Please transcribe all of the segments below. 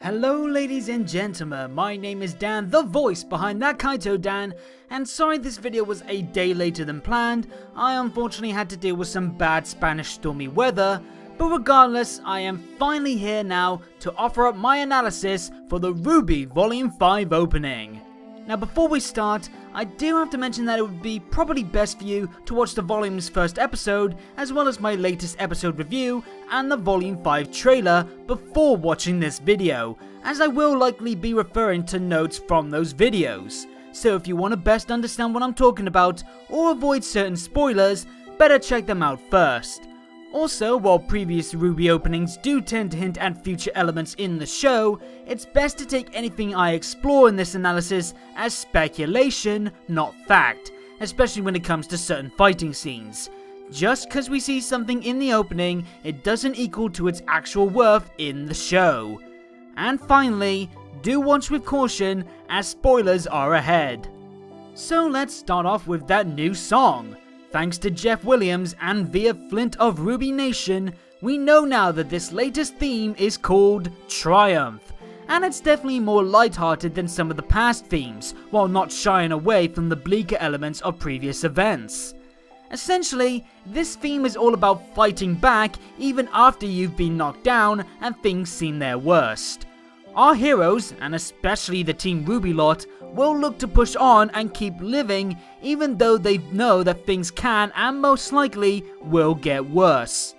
Hello ladies and gentlemen, my name is Dan, the voice behind ThatKaitoDan, and sorry this video was a day later than planned. I unfortunately had to deal with some bad Spanish stormy weather, but regardless, I am finally here now to offer up my analysis for the RWBY Volume 5 opening. Now before we start, I do have to mention that it would be probably best for you to watch the volume's first episode, as well as my latest episode review and the Volume 5 trailer before watching this video, as I will likely be referring to notes from those videos. So if you want to best understand what I'm talking about, or avoid certain spoilers, better check them out first. Also, while previous RWBY openings do tend to hint at future elements in the show, it's best to take anything I explore in this analysis as speculation, not fact, especially when it comes to certain fighting scenes. Just because we see something in the opening, it doesn't equal to its actual worth in the show. And finally, do watch with caution as spoilers are ahead. So let's start off with that new song. Thanks to Jeff Williams and via Flint of RWBY Nation, we know now that this latest theme is called Triumph, and it's definitely more lighthearted than some of the past themes, while not shying away from the bleaker elements of previous events. Essentially, this theme is all about fighting back even after you've been knocked down and things seem their worst. Our heroes, and especially the Team RWBY lot, will look to push on and keep living even though they know that things can and most likely will get worse.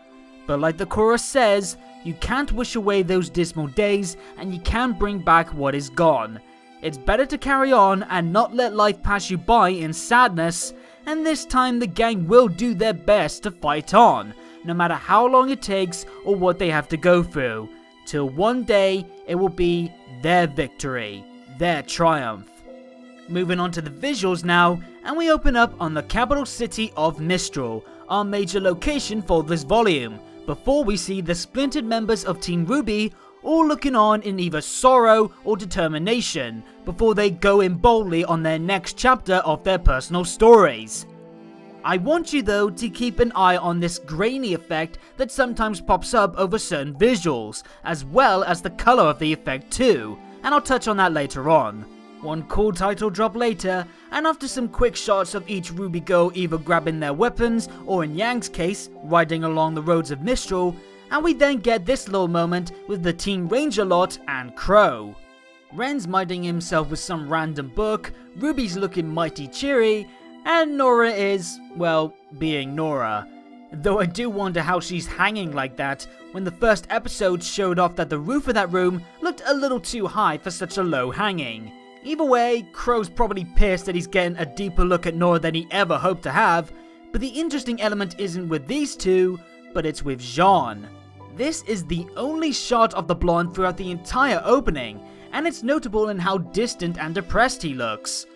But like the chorus says, you can't wish away those dismal days and you can't bring back what is gone. It's better to carry on and not let life pass you by in sadness, and this time the gang will do their best to fight on, no matter how long it takes or what they have to go through, till one day it will be their victory, their triumph. Moving on to the visuals now, and we open up on the capital city of Mistral, our major location for this volume, before we see the splintered members of Team RWBY all looking on in either sorrow or determination, before they go in boldly on their next chapter of their personal stories. I want you though to keep an eye on this grainy effect that sometimes pops up over certain visuals, as well as the colour of the effect too, and I'll touch on that later on. One cool title drop later, and after some quick shots of each RWBY girl either grabbing their weapons, or in Yang's case, riding along the roads of Mistral, and we then get this little moment with the Team Ranger lot and Crow. Ren's minding himself with some random book, Ruby's looking mighty cheery, and Nora is, well, being Nora. Though I do wonder how she's hanging like that, when the first episode showed off that the roof of that room looked a little too high for such a low hanging. Either way, Crow's probably pissed that he's getting a deeper look at Nora than he ever hoped to have, but the interesting element isn't with these two, but it's with Jean. This is the only shot of the blonde throughout the entire opening, and it's notable in how distant and depressed he looks.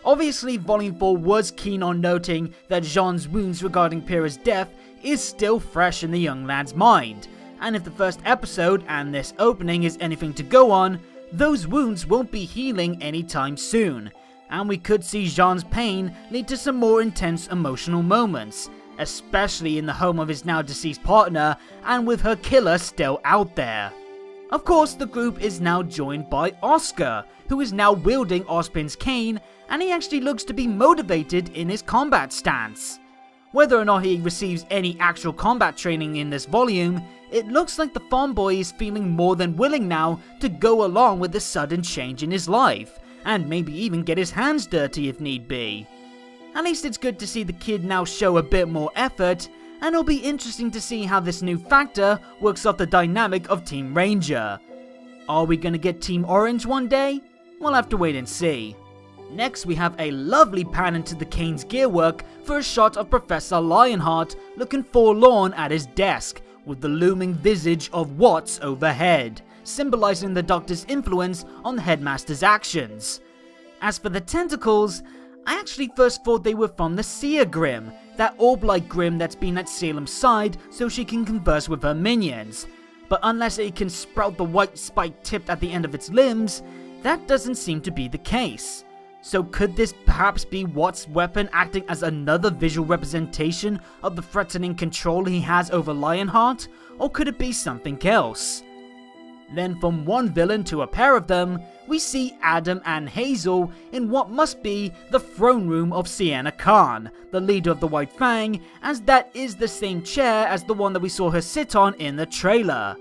Obviously, Volume 4 was keen on noting that Jean's wounds regarding Pyrrha's death is still fresh in the young lad's mind, and if the first episode and this opening is anything to go on, those wounds won't be healing anytime soon, and we could see Jean's pain lead to some more intense emotional moments, especially in the home of his now deceased partner and with her killer still out there. Of course, the group is now joined by Oscar, who is now wielding Ozpin's cane, and he actually looks to be motivated in his combat stance. Whether or not he receives any actual combat training in this volume, it looks like the farm boy is feeling more than willing now to go along with the sudden change in his life, and maybe even get his hands dirty if need be. At least it's good to see the kid now show a bit more effort, and it'll be interesting to see how this new factor works off the dynamic of Team Ranger. Are we gonna get Team Orange one day? We'll have to wait and see. Next we have a lovely pan into the cane's gearwork for a shot of Professor Lionheart looking forlorn at his desk, with the looming visage of Watts overhead, symbolizing the Doctor's influence on the Headmaster's actions. As for the tentacles, I actually first thought they were from the Seer Grim, that orb-like Grim that's been at Salem's side so she can converse with her minions, but unless it can sprout the white spike tipped at the end of its limbs, that doesn't seem to be the case. So could this perhaps be Watts' weapon acting as another visual representation of the threatening control he has over Lionheart, or could it be something else? Then from one villain to a pair of them, we see Adam and Hazel in what must be the throne room of Sienna Khan, the leader of the White Fang, as that is the same chair as the one that we saw her sit on in the trailer.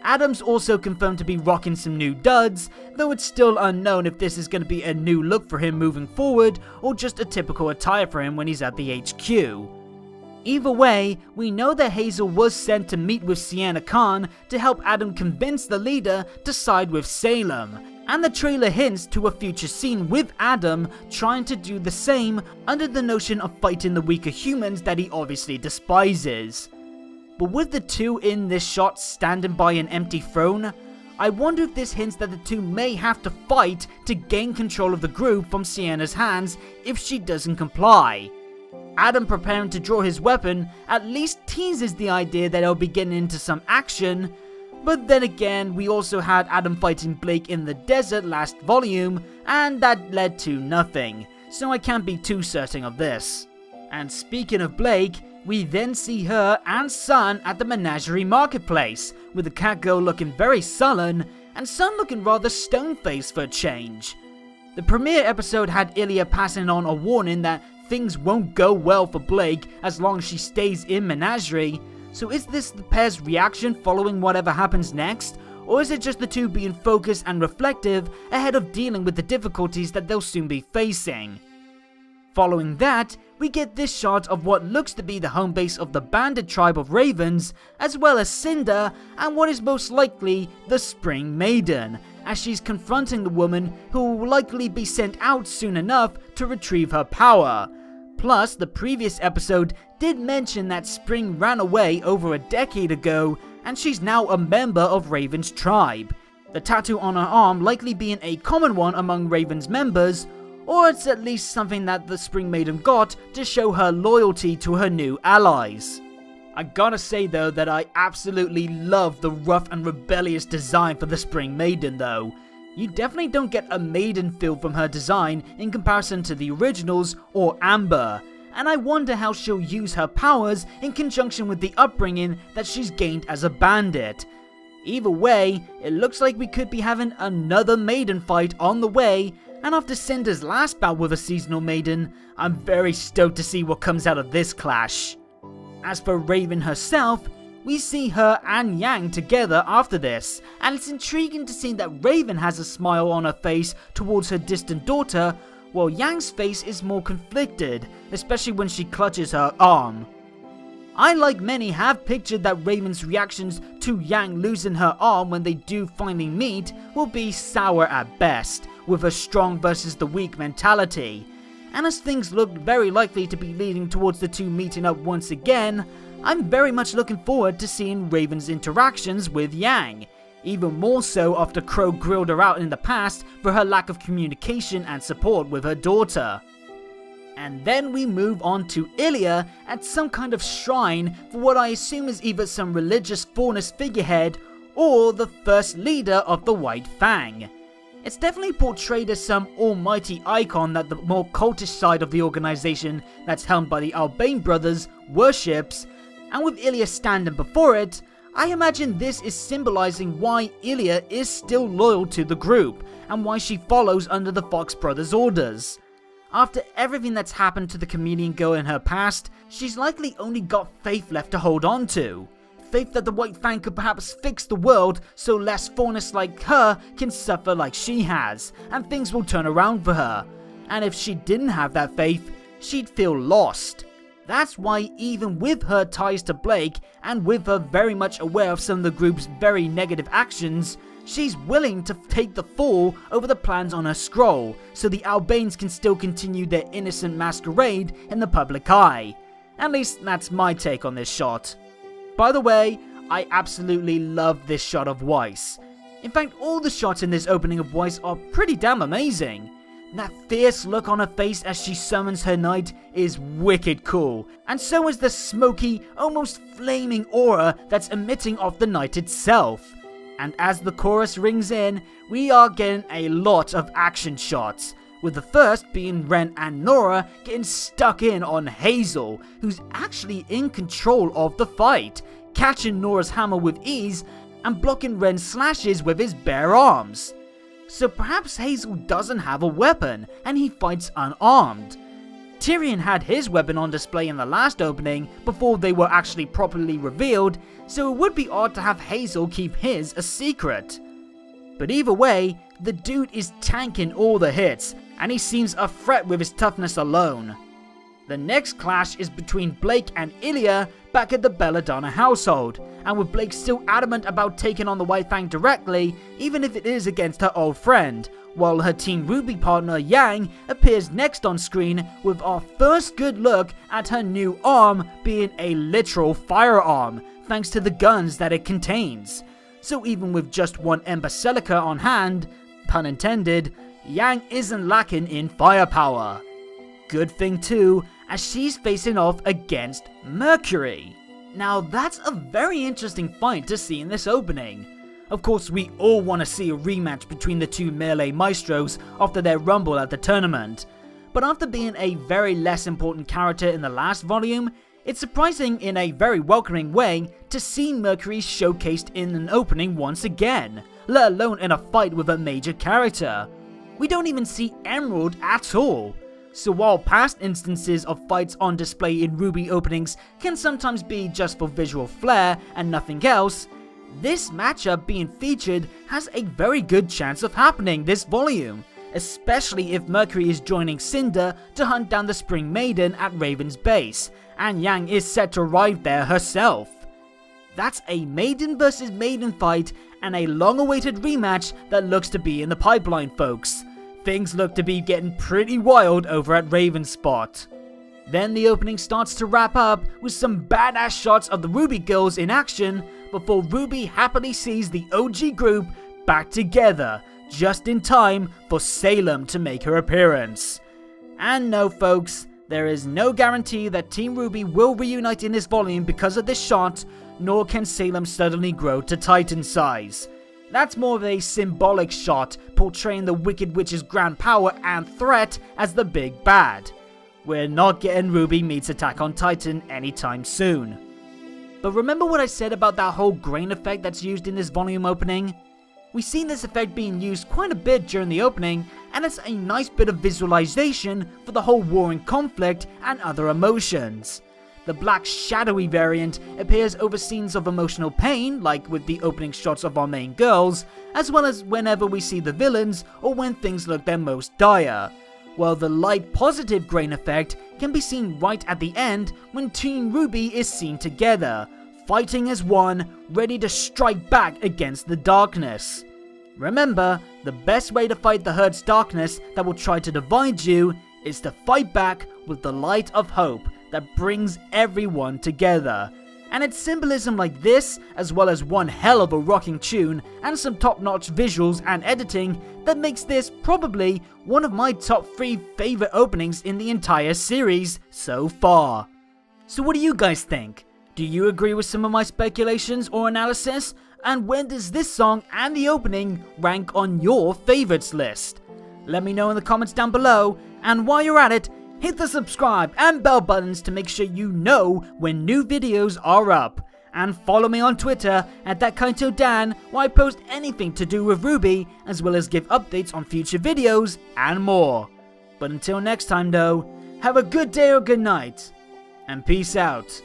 Adam's also confirmed to be rocking some new duds, though it's still unknown if this is going to be a new look for him moving forward or just a typical attire for him when he's at the HQ. Either way, we know that Hazel was sent to meet with Sienna Khan to help Adam convince the leader to side with Salem, and the trailer hints to a future scene with Adam trying to do the same under the notion of fighting the weaker humans that he obviously despises. But with the two in this shot standing by an empty throne, I wonder if this hints that the two may have to fight to gain control of the group from Sienna's hands if she doesn't comply. Adam preparing to draw his weapon at least teases the idea that he'll be getting into some action, but then again we also had Adam fighting Blake in the desert last volume and that led to nothing, so I can't be too certain of this. And speaking of Blake, we then see her and Sun at the Menagerie Marketplace, with the Catgirl looking very sullen and Sun looking rather stone-faced for a change. The premiere episode had Ilia passing on a warning that things won't go well for Blake as long as she stays in Menagerie, so is this the pair's reaction following whatever happens next, or is it just the two being focused and reflective ahead of dealing with the difficulties that they'll soon be facing? Following that, we get this shot of what looks to be the home base of the bandit tribe of Ravens, as well as Cinder and what is most likely the Spring Maiden, as she's confronting the woman who will likely be sent out soon enough to retrieve her power. Plus, the previous episode did mention that Spring ran away over a decade ago, and she's now a member of Raven's tribe. The tattoo on her arm likely being a common one among Raven's members, or it's at least something that the Spring Maiden got to show her loyalty to her new allies. I gotta say though that I absolutely love the rough and rebellious design for the Spring Maiden though. You definitely don't get a Maiden feel from her design in comparison to the originals or Amber, and I wonder how she'll use her powers in conjunction with the upbringing that she's gained as a bandit. Either way, it looks like we could be having another Maiden fight on the way, and after Cinder's last bout with a seasonal Maiden, I'm very stoked to see what comes out of this clash. As for Raven herself, we see her and Yang together after this, and it's intriguing to see that Raven has a smile on her face towards her distant daughter, while Yang's face is more conflicted, especially when she clutches her arm. I, like many, have pictured that Raven's reactions to Yang losing her arm when they do finally meet will be sour at best, with a strong versus the weak mentality. And as things look very likely to be leading towards the two meeting up once again, I'm very much looking forward to seeing Raven's interactions with Yang, even more so after Crow grilled her out in the past for her lack of communication and support with her daughter. And then we move on to Ilia at some kind of shrine for what I assume is either some religious Faunus figurehead or the first leader of the White Fang. It's definitely portrayed as some almighty icon that the more cultish side of the organization that's helmed by the Albane brothers worships, and with Ilia standing before it, I imagine this is symbolizing why Ilia is still loyal to the group, and why she follows under the Fox brothers' orders. After everything that's happened to the comedian girl in her past, she's likely only got faith left to hold on to. Faith that the White Fang could perhaps fix the world so less Faunus like her can suffer like she has, and things will turn around for her. And if she didn't have that faith, she'd feel lost. That's why even with her ties to Blake, and with her very much aware of some of the group's very negative actions, she's willing to take the fall over the plans on her scroll, so the Albanes can still continue their innocent masquerade in the public eye. At least that's my take on this shot. By the way, I absolutely love this shot of Weiss. In fact, all the shots in this opening of Weiss are pretty damn amazing. That fierce look on her face as she summons her knight is wicked cool, and so is the smoky, almost flaming aura that's emitting off the knight itself. And as the chorus rings in, we are getting a lot of action shots, with the first being Ren and Nora getting stuck in on Hazel, who's actually in control of the fight, catching Nora's hammer with ease, and blocking Ren's slashes with his bare arms. So perhaps Hazel doesn't have a weapon and he fights unarmed. Tyrion had his weapon on display in the last opening before they were actually properly revealed, so it would be odd to have Hazel keep his a secret. But either way, the dude is tanking all the hits, and he seems a threat with his toughness alone. The next clash is between Blake and Ilia back at the Belladonna household, and with Blake still adamant about taking on the White Fang directly, even if it is against her old friend, while her Team RWBY partner Yang appears next on screen with our first good look at her new arm being a literal firearm, thanks to the guns that it contains. So even with just one Ember Celica on hand, pun intended, Yang isn't lacking in firepower. Good thing too, as she's facing off against Mercury. Now that's a very interesting fight to see in this opening. Of course, we all want to see a rematch between the two melee maestros after their rumble at the tournament, but after being a very less important character in the last volume, it's surprising in a very welcoming way to see Mercury showcased in an opening once again, let alone in a fight with a major character. We don't even see Emerald at all. So while past instances of fights on display in RWBY openings can sometimes be just for visual flair and nothing else, this matchup being featured has a very good chance of happening this volume, especially if Mercury is joining Cinder to hunt down the Spring Maiden at Raven's base, and Yang is set to arrive there herself. That's a Maiden versus Maiden fight and a long-awaited rematch that looks to be in the pipeline, folks. Things look to be getting pretty wild over at Raven's spot. Then the opening starts to wrap up with some badass shots of the RWBY girls in action before RWBY happily sees the OG group back together just in time for Salem to make her appearance. And no folks, there is no guarantee that Team RWBY will reunite in this volume because of this shot, nor can Salem suddenly grow to Titan size. That's more of a symbolic shot portraying the Wicked Witch's grand power and threat as the big bad. We're not getting RWBY meets Attack on Titan anytime soon. But remember what I said about that whole grain effect that's used in this volume opening? We've seen this effect being used quite a bit during the opening, and it's a nice bit of visualization for the whole warring conflict and other emotions. The black shadowy variant appears over scenes of emotional pain, like with the opening shots of our main girls, as well as whenever we see the villains or when things look their most dire. While the light positive grain effect can be seen right at the end when Team RWBY is seen together, fighting as one, ready to strike back against the darkness. Remember, the best way to fight the Herd's darkness that will try to divide you is to fight back with the light of hope that brings everyone together. And it's symbolism like this, as well as one hell of a rocking tune and some top-notch visuals and editing, that makes this probably one of my top 3 favorite openings in the entire series so far. So what do you guys think? Do you agree with some of my speculations or analysis? And where does this song and the opening rank on your favorites list? Let me know in the comments down below, and while you're at it, hit the subscribe and bell buttons to make sure you know when new videos are up. And follow me on Twitter at ThatKaitoDan, where I post anything to do with RWBY, as well as give updates on future videos and more. But until next time though, have a good day or good night, and peace out.